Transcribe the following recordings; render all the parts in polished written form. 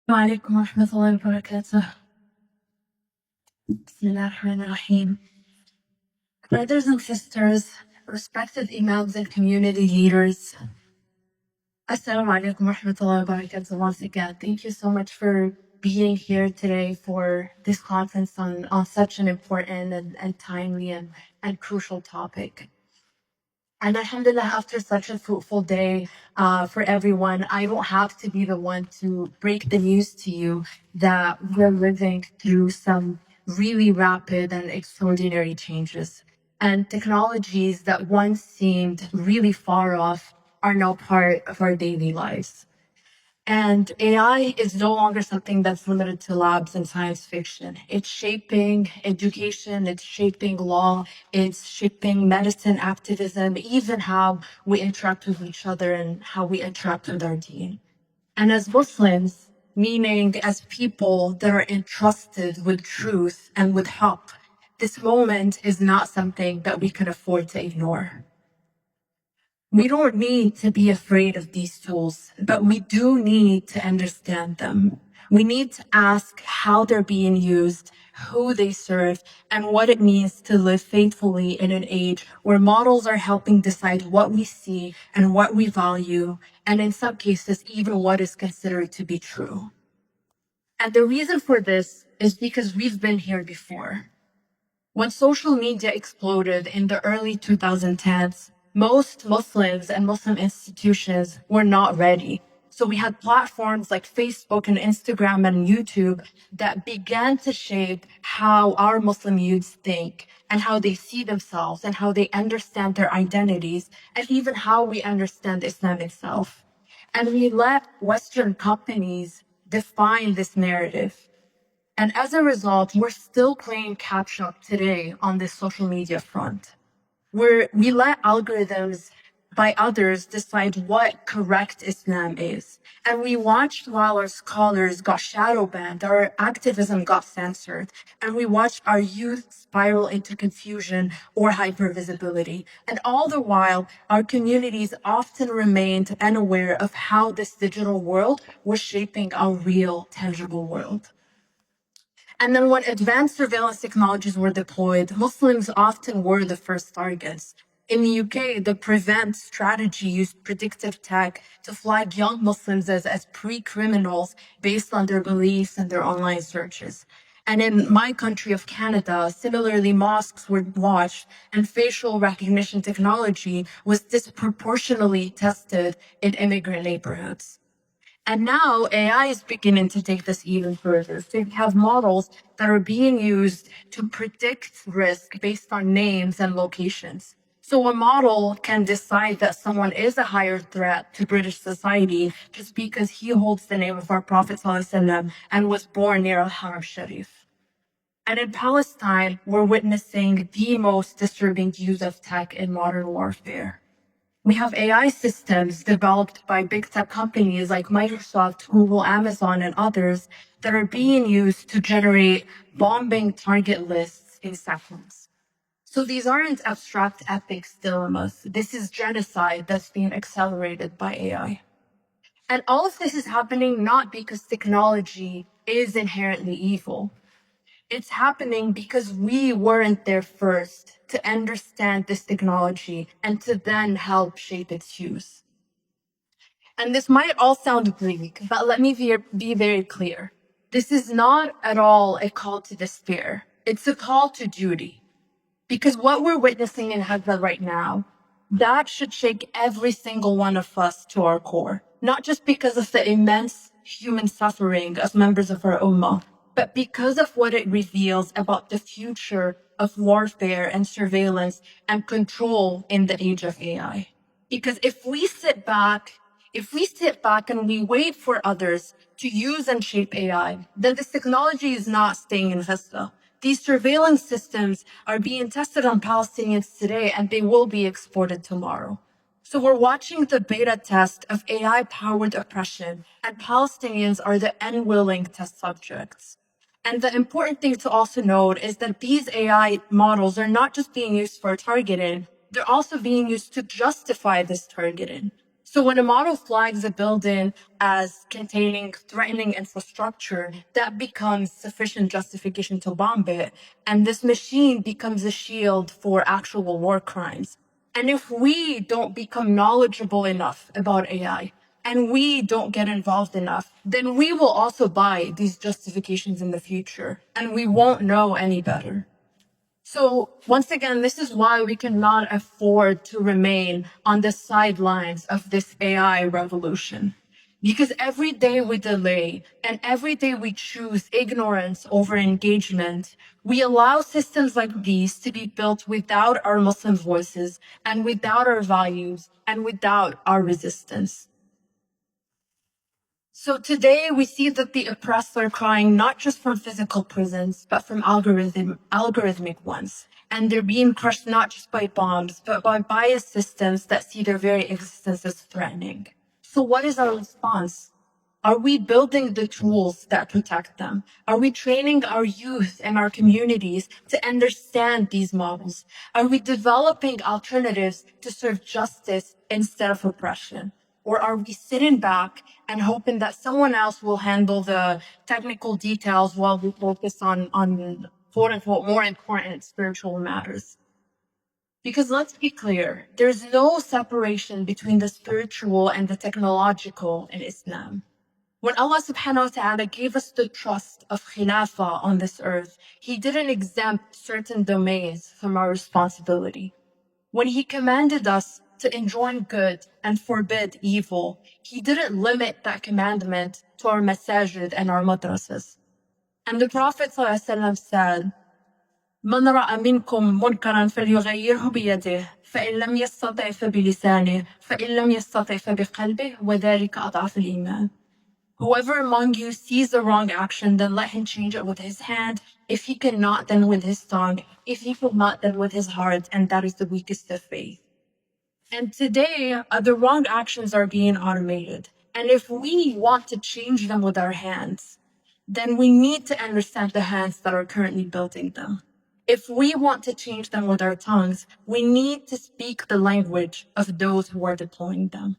وعليكم ورحمة الله وبركاته. Bismillah ar-Rahman ar-Rahim. Brothers and sisters, respected imams and community leaders, Assalamu alaikum wa rahmatullahi wa barakatuh once again. Thank you so much for being here today for this conference on such an important and timely and crucial topic. And alhamdulillah, after such a fruitful day for everyone, I don't have to be the one to break the news to you that we're living through some really rapid and extraordinary changes. And technologies that once seemed really far off are now part of our daily lives. And AI is no longer something that's limited to labs and science fiction. It's shaping education, it's shaping law, it's shaping medicine, activism, even how we interact with each other and how we interact with our team. And as Muslims, meaning as people that are entrusted with truth and with help, this moment is not something that we can afford to ignore. We don't need to be afraid of these tools, but we do need to understand them. We need to ask how they're being used, who they serve, and what it means to live faithfully in an age where models are helping decide what we see and what we value, and in some cases, even what is considered to be true. And the reason for this is because we've been here before. When social media exploded in the early 2010s, most Muslims and Muslim institutions were not ready. So we had platforms like Facebook and Instagram and YouTube that began to shape how our Muslim youths think and how they see themselves and how they understand their identities and even how we understand Islam itself. And we let Western companies define this narrative. And as a result, we're still playing catch up today on this social media front, where we let algorithms by others decide what correct Islam is. And we watched while our scholars got shadow banned, our activism got censored, and we watched our youth spiral into confusion or hypervisibility. And all the while, our communities often remained unaware of how this digital world was shaping our real, tangible world. And then when advanced surveillance technologies were deployed, Muslims often were the first targets. In the UK, the Prevent strategy used predictive tech to flag young Muslims as pre-criminals based on their beliefs and their online searches. And in my country of Canada, similarly, mosques were watched and facial recognition technology was disproportionately tested in immigrant neighborhoods. And now AI is beginning to take this even further. So you have models that are being used to predict risk based on names and locations. So a model can decide that someone is a higher threat to British society just because he holds the name of our Prophet ﷺ and was born near Al-Haram Sharif. And in Palestine, we're witnessing the most disturbing use of tech in modern warfare. We have AI systems developed by big tech companies like Microsoft, Google, Amazon, and others that are being used to generate bombing target lists in seconds. So these aren't abstract ethics dilemmas. This is genocide that's being accelerated by AI. And all of this is happening not because technology is inherently evil. It's happening because we weren't there first to understand this technology and to then help shape its use. And this might all sound bleak, but let me be very clear. This is not at all a call to despair. It's a call to duty. Because what we're witnessing in Gaza right now, that should shake every single one of us to our core. Not just because of the immense human suffering of members of our ummah, but because of what it reveals about the future of warfare and surveillance and control in the age of AI. Because if we sit back and we wait for others to use and shape AI, then this technology is not staying in Gaza. These surveillance systems are being tested on Palestinians today, and they will be exported tomorrow. So we're watching the beta test of AI-powered oppression, and Palestinians are the unwilling test subjects. And the important thing to also note is that these AI models are not just being used for targeting, they're also being used to justify this targeting. So when a model flags a building as containing threatening infrastructure, that becomes sufficient justification to bomb it. And this machine becomes a shield for actual war crimes. And if we don't become knowledgeable enough about AI and we don't get involved enough, then we will also buy these justifications in the future and we won't know any better. So once again, this is why we cannot afford to remain on the sidelines of this AI revolution. Because every day we delay and every day we choose ignorance over engagement, we allow systems like these to be built without our Muslim voices and without our values and without our resistance. So today we see that the oppressed are crying not just from physical prisons, but from algorithmic ones. And they're being crushed not just by bombs, but by biased systems that see their very existence as threatening. So what is our response? Are we building the tools that protect them? Are we training our youth and our communities to understand these models? Are we developing alternatives to serve justice instead of oppression? Or are we sitting back and hoping that someone else will handle the technical details while we focus on quote unquote more important spiritual matters? Because let's be clear, there's no separation between the spiritual and the technological in Islam. When Allah subhanahu wa ta'ala gave us the trust of khilafah on this earth, He didn't exempt certain domains from our responsibility. When He commanded us to enjoin good and forbid evil, He didn't limit that commandment to our masajid and our madrasas. And the Prophet ﷺ said, من رأى منكم منكرا فليغيره بيده فإن لم يستطع فبلسانه فإن لم يستطع فبقلبه وذلك أضعف الإيمان. Whoever among you sees a wrong action, then let him change it with his hand. If he cannot, then with his tongue. If he cannot, then with his heart. And that is the weakest of faith. And today, the wrong actions are being automated. And if we want to change them with our hands, then we need to understand the hands that are currently building them. If we want to change them with our tongues, we need to speak the language of those who are deploying them.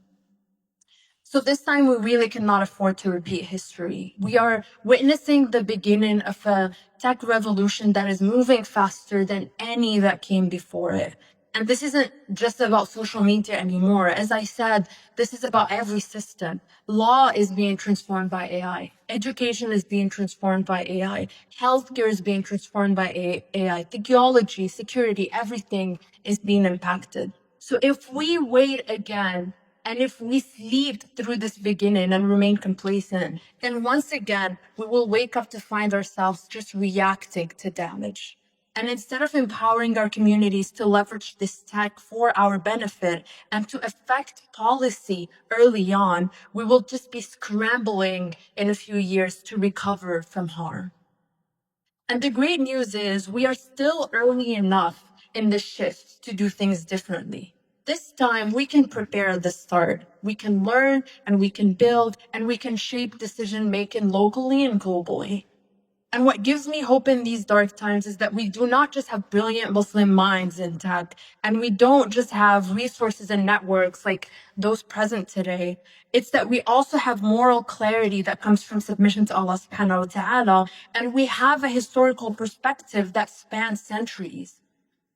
So this time we really cannot afford to repeat history. We are witnessing the beginning of a tech revolution that is moving faster than any that came before it. And this isn't just about social media anymore. As I said, this is about every system. Law is being transformed by AI. Education is being transformed by AI. Healthcare is being transformed by AI. Technology, security, everything is being impacted. So if we wait again, and if we sleep through this beginning and remain complacent, then once again, we will wake up to find ourselves just reacting to damage. And instead of empowering our communities to leverage this tech for our benefit and to affect policy early on, we will just be scrambling in a few years to recover from harm. And the great news is we are still early enough in the shift to do things differently. This time we can prepare the start. We can learn and we can build and we can shape decision making locally and globally. And what gives me hope in these dark times is that we do not just have brilliant Muslim minds in tech, and we don't just have resources and networks like those present today. It's that we also have moral clarity that comes from submission to Allah subhanahu wa ta'ala, and we have a historical perspective that spans centuries.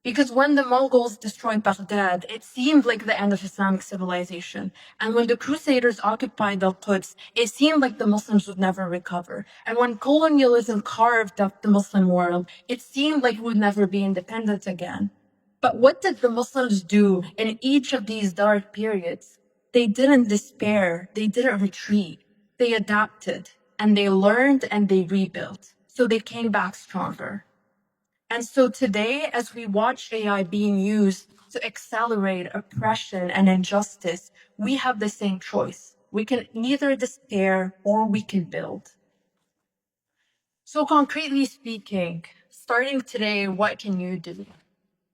Because when the Mongols destroyed Baghdad, it seemed like the end of Islamic civilization. And when the Crusaders occupied Al-Quds, it seemed like the Muslims would never recover. And when colonialism carved up the Muslim world, it seemed like we would never be independent again. But what did the Muslims do in each of these dark periods? They didn't despair. They didn't retreat. They adapted and they learned and they rebuilt. So they came back stronger. And so today, as we watch AI being used to accelerate oppression and injustice, we have the same choice. We can either despair or we can build. So concretely speaking, starting today, what can you do?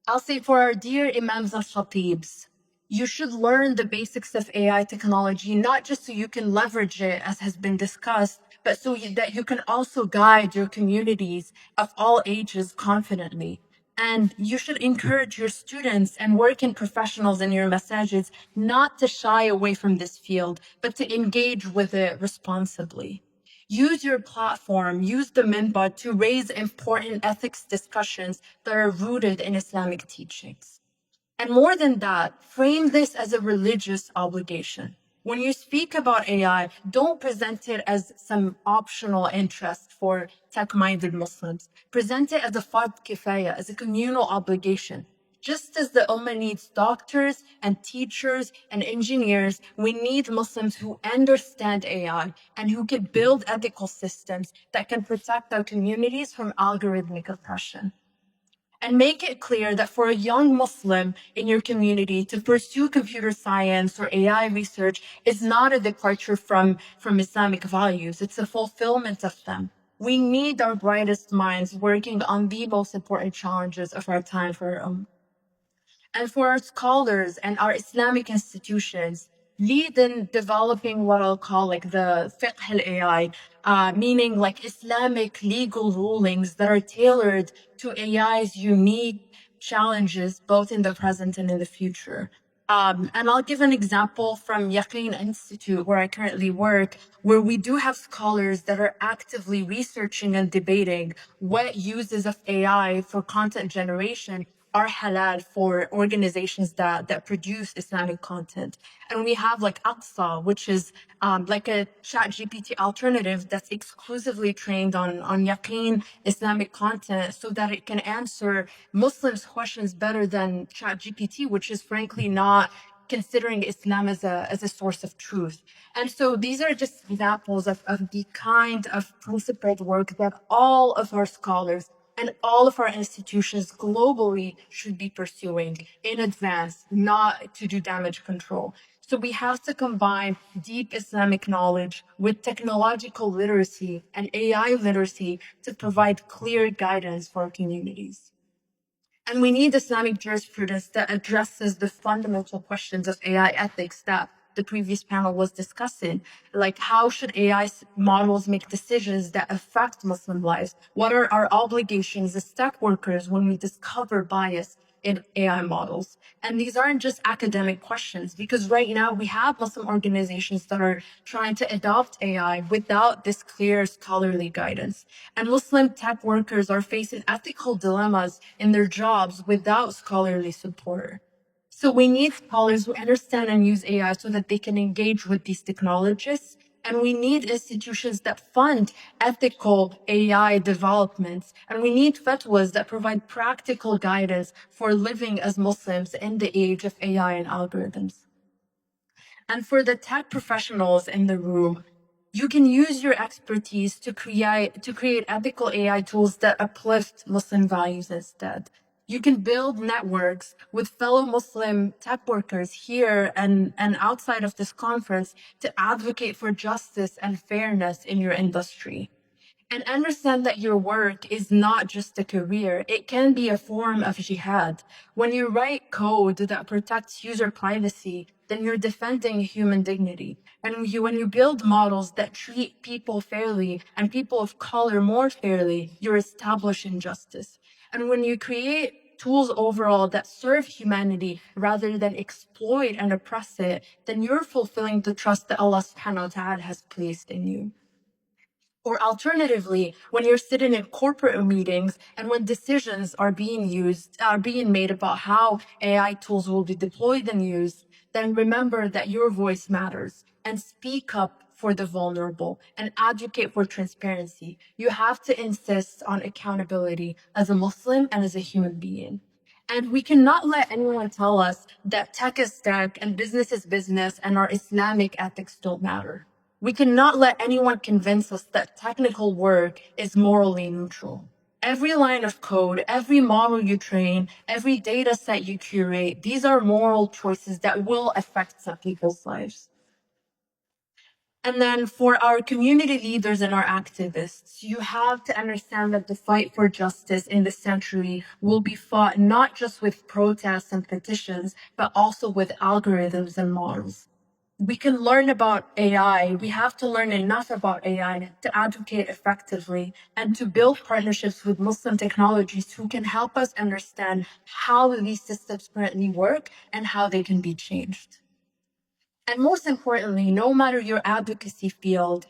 I'll say for our dear Imams and Khatibs, you should learn the basics of AI technology, not just so you can leverage it, as has been discussed, but so that you can also guide your communities of all ages confidently. And you should encourage your students and working professionals in your messages not to shy away from this field, but to engage with it responsibly. Use your platform, use the minbar to raise important ethics discussions that are rooted in Islamic teachings. And more than that, frame this as a religious obligation. When you speak about AI, don't present it as some optional interest for tech-minded Muslims. Present it as a fard kifaya, as a communal obligation. Just as the Ummah needs doctors and teachers and engineers, we need Muslims who understand AI and who can build ethical systems that can protect our communities from algorithmic oppression. And make it clear that for a young Muslim in your community to pursue computer science or AI research is not a departure from Islamic values, it's a fulfillment of them. We need our brightest minds working on the most important challenges of our time for our own. And for our scholars and our Islamic institutions, lead in developing what I'll call like the fiqh al-AI, meaning like Islamic legal rulings that are tailored to AI's unique challenges, both in the present and in the future. And I'll give an example from Yaqeen Institute, where I currently work, where we do have scholars that are actively researching and debating what uses of AI for content generation are halal for organizations that produce Islamic content. And we have like Aqsa, which is like a chat GPT alternative that's exclusively trained on Yaqeen Islamic content so that it can answer Muslims' questions better than chat GPT, which is frankly not considering Islam as a source of truth. And so these are just examples of the kind of principled work that all of our scholars and all of our institutions globally should be pursuing in advance, not to do damage control. So we have to combine deep Islamic knowledge with technological literacy and AI literacy to provide clear guidance for our communities. And we need Islamic jurisprudence that addresses the fundamental questions of AI ethics that the previous panel was discussing. Like, how should AI models make decisions that affect Muslim lives? What are our obligations as tech workers when we discover bias in AI models? And these aren't just academic questions, because right now we have Muslim organizations that are trying to adopt AI without this clear scholarly guidance. And Muslim tech workers are facing ethical dilemmas in their jobs without scholarly support. So we need scholars who understand and use AI so that they can engage with these technologies. And we need institutions that fund ethical AI developments. And we need fatwas that provide practical guidance for living as Muslims in the age of AI and algorithms. And for the tech professionals in the room, you can use your expertise to create ethical AI tools that uplift Muslim values instead. You can build networks with fellow Muslim tech workers here and outside of this conference to advocate for justice and fairness in your industry. And understand that your work is not just a career, it can be a form of jihad. When you write code that protects user privacy, then you're defending human dignity. And when you build models that treat people fairly and people of color more fairly, you're establishing justice. And when you create tools overall that serve humanity rather than exploit and oppress it, then you're fulfilling the trust that Allah subhanahu wa ta'ala has placed in you. Or alternatively, when you're sitting in corporate meetings and when decisions are being made about how AI tools will be deployed and used, then remember that your voice matters and speak up for the vulnerable and advocate for transparency. You have to insist on accountability as a Muslim and as a human being. And we cannot let anyone tell us that tech is tech and business is business and our Islamic ethics don't matter. We cannot let anyone convince us that technical work is morally neutral. Every line of code, every model you train, every data set you curate, these are moral choices that will affect some people's lives. And then for our community leaders and our activists, you have to understand that the fight for justice in this century will be fought not just with protests and petitions, but also with algorithms and models. We can learn about AI. We have to learn enough about AI to advocate effectively and to build partnerships with Muslim technologies who can help us understand how these systems currently work and how they can be changed. And most importantly, no matter your advocacy field,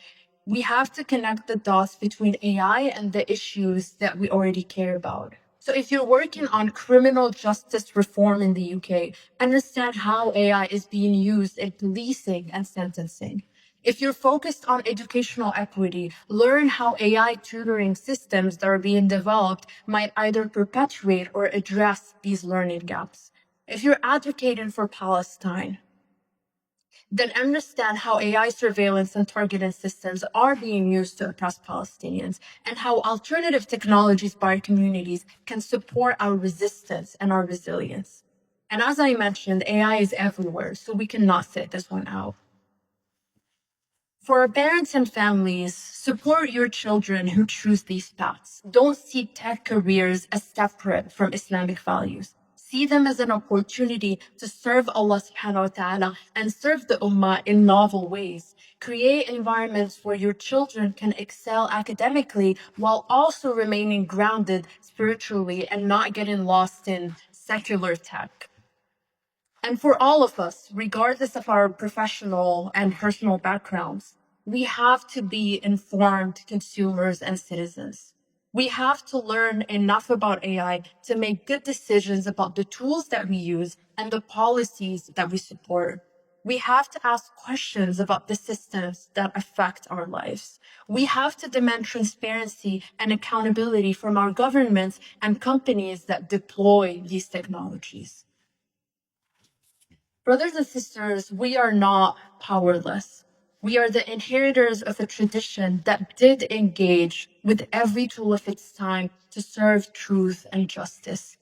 we have to connect the dots between AI and the issues that we already care about. So if you're working on criminal justice reform in the UK, understand how AI is being used in policing and sentencing. If you're focused on educational equity, learn how AI tutoring systems that are being developed might either perpetuate or address these learning gaps. If you're advocating for Palestine, then understand how AI surveillance and targeting systems are being used to oppress Palestinians and how alternative technologies by communities can support our resistance and our resilience. And as I mentioned, AI is everywhere, so we cannot sit this one out. For our parents and families, support your children who choose these paths. Don't see tech careers as separate from Islamic values. See them as an opportunity to serve Allah subhanahu wa ta'ala and serve the ummah in novel ways. Create environments where your children can excel academically while also remaining grounded spiritually and not getting lost in secular tech. And for all of us, regardless of our professional and personal backgrounds, we have to be informed consumers and citizens. We have to learn enough about AI to make good decisions about the tools that we use and the policies that we support. We have to ask questions about the systems that affect our lives. We have to demand transparency and accountability from our governments and companies that deploy these technologies. Brothers and sisters, we are not powerless. We are the inheritors of a tradition that did engage with every tool of its time to serve truth and justice.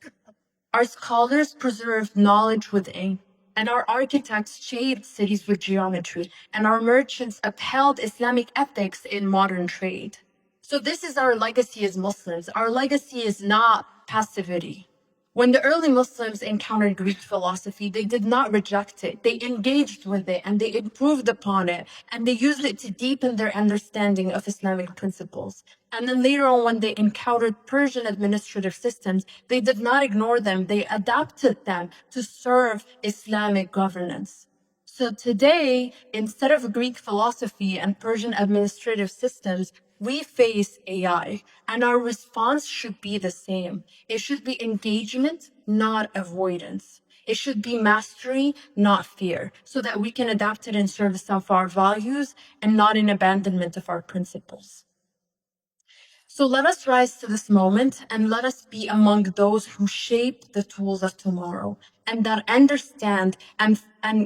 Our scholars preserved knowledge with ink, and our architects shaped cities with geometry, and our merchants upheld Islamic ethics in modern trade. So this is our legacy as Muslims. Our legacy is not passivity. When the early Muslims encountered Greek philosophy, they did not reject it. They engaged with it and they improved upon it and they used it to deepen their understanding of Islamic principles. And then later on, when they encountered Persian administrative systems, they did not ignore them. They adapted them to serve Islamic governance. So today, instead of Greek philosophy and Persian administrative systems, we face AI, and our response should be the same. It should be engagement, not avoidance. It should be mastery, not fear, so that we can adapt it in service of our values and not in abandonment of our principles. So let us rise to this moment and let us be among those who shape the tools of tomorrow and that understand and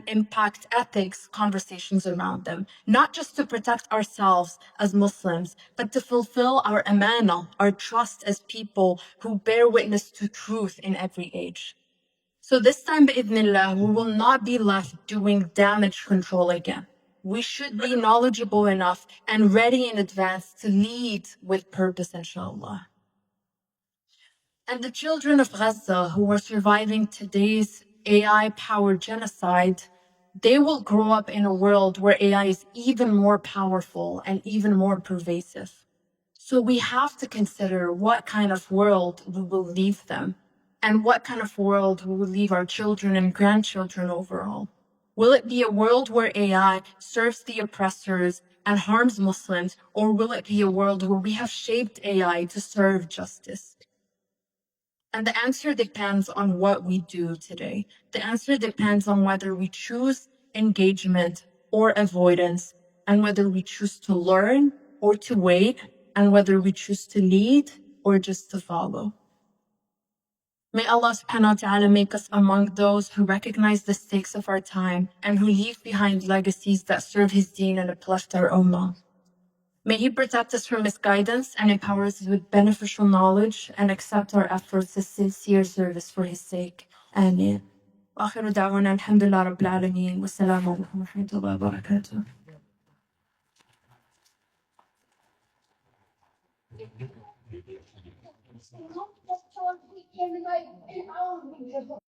impact ethics conversations around them, not just to protect ourselves as Muslims, but to fulfill our amana, our trust as people who bear witness to truth in every age. So this time, bi'idhnillah, we will not be left doing damage control again. We should be knowledgeable enough and ready in advance to lead with purpose, inshallah. And the children of Gaza who are surviving today's AI-powered genocide, they will grow up in a world where AI is even more powerful and even more pervasive. So we have to consider what kind of world we will leave them and what kind of world we will leave our children and grandchildren overall. Will it be a world where AI serves the oppressors and harms Muslims, or will it be a world where we have shaped AI to serve justice? And the answer depends on what we do today. The answer depends on whether we choose engagement or avoidance, and whether we choose to learn or to wait, and whether we choose to lead or just to follow. May Allah subhanahu wa ta'ala make us among those who recognize the stakes of our time and who leave behind legacies that serve His deen and uplift our ummah. May He protect us from misguidance and empower us with beneficial knowledge and accept our efforts as sincere service for His sake. Ameen. وآخر دعوانا الحمد لله رب العالمين والسلام عليكم ورحمة الله وبركاته.